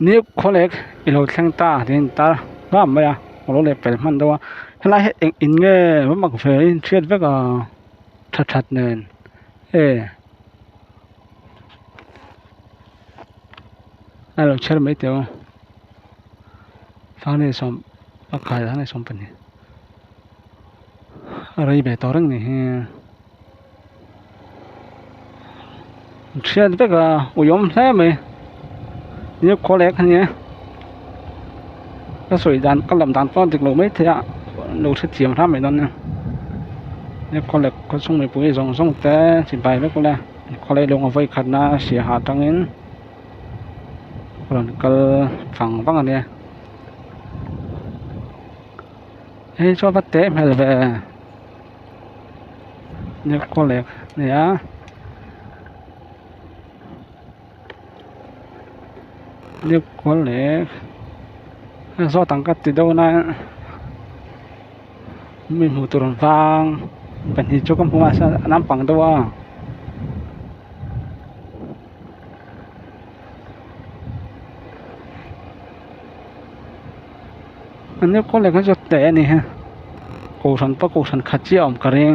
นี่คนเล็กอีโหลแทงตาที่ตาบ้าไม่อะโหลเล็กเป็นมันตัวถ้าไล่เองอินเงี้ยมันมักเฟยเชื่อไปก็ชัดๆเนินไอ้เราเชื่อไม่เดียวฟังในสมอากาศทางในสมเป็นนี่อะไรแบบต่อเรื่องนี่เชื่อไปก็อุยมแท้ไหมนี่คนเล็กนี่ก็สวยดันก็ลำดันป้อนติดลงไม่เท่าเราเสียมทำไม่ตอนนี้นี่คนเล็กก็ส่งไปปุ๋ยส่งแต่สิบใบไม่ก็แล้วคนเล็กลงเอาไว้ขัดหน้าเสียหาตังเงินคนก็ฝังบ้างอันเนี้ยเฮ้ยชอบพัดเตะมาเลยนี่คนเล็กเนี่ยนี่คนเล็กชอบตั้งกัดติดเอานะมีหูตุรนฟังเป็นที่จุกกับหัวน้ำปังตัวอันนี้คนเล็กเขาจะเตะนี่ฮะกูสันขัดเจียวกระเริง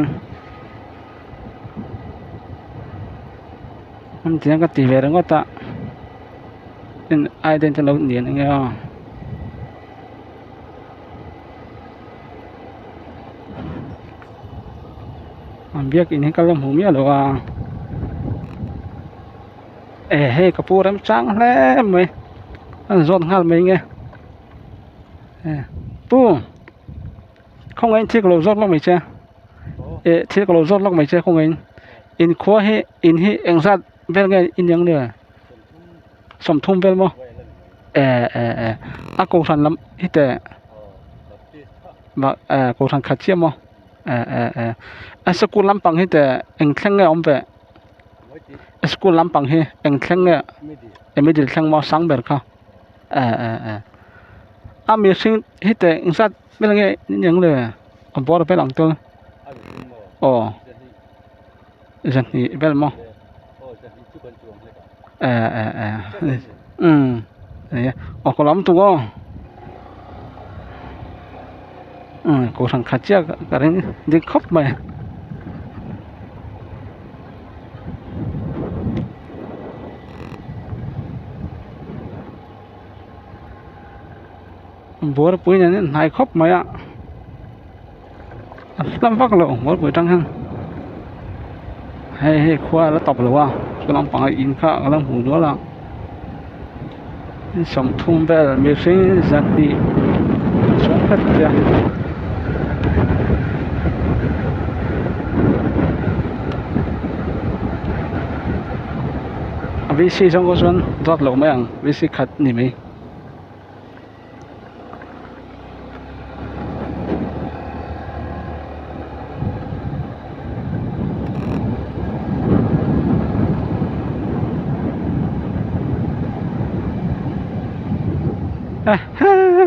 มันเสียงก็ตีเวรก็ตะเป็นไอเดนจะเราเนียนอย่างเงี้ยมันเบียกอินให้กับลมหูเมียหรือว่าเฮ้กระปูรำจังแล้วไหมอันรถหันไหมเงี้ยปูkhông anh thích lột rót lóc mày chưa thích lột rót lóc mày chưa không anh in khóa hết in hết anh sát vel nghe in những nữa sầm thun vel mo cô thành lắm hết tệ mà cô thành khát chiêm mo school lắm bằng hết tệ anh khen nghe ông về school lắm bằng hết anh khen nghe em mới được khen mo sáng bệt không mình sinh hết tệ anh sát vel nghe những nữa ông bỏ được lòng tôi dân thì vel mo có lắm tụi cô thằng khát chia cả đến đi khóc mày bố bữa nhà nên hai khóc mày ạ lắm vác lộ bố bữa trăng hăng hay khoa nó tập rồi wow cái lắm bằng in khác cái lắm hủ nữa là sống thun về mình sinh ra đi xuống hết rồi vì sĩ trong cái xuân rót lẩu mấy ăn vì sĩ khát nhỉ mấy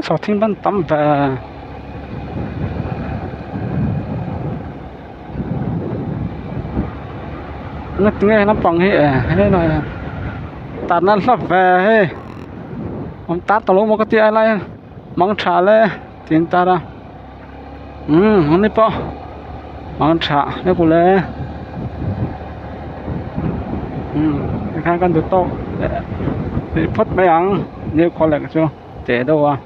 sao thiên ban tắm về nó nghe nó bằng hệ thế này tạt nó lấp về hey ông tát tao lúc một cái tia này mong trả lên tiền ta ra hôm nay po mong trả nếu cô lên cái khăn được to để phất mấy ăn như con lại chưa chế đâu à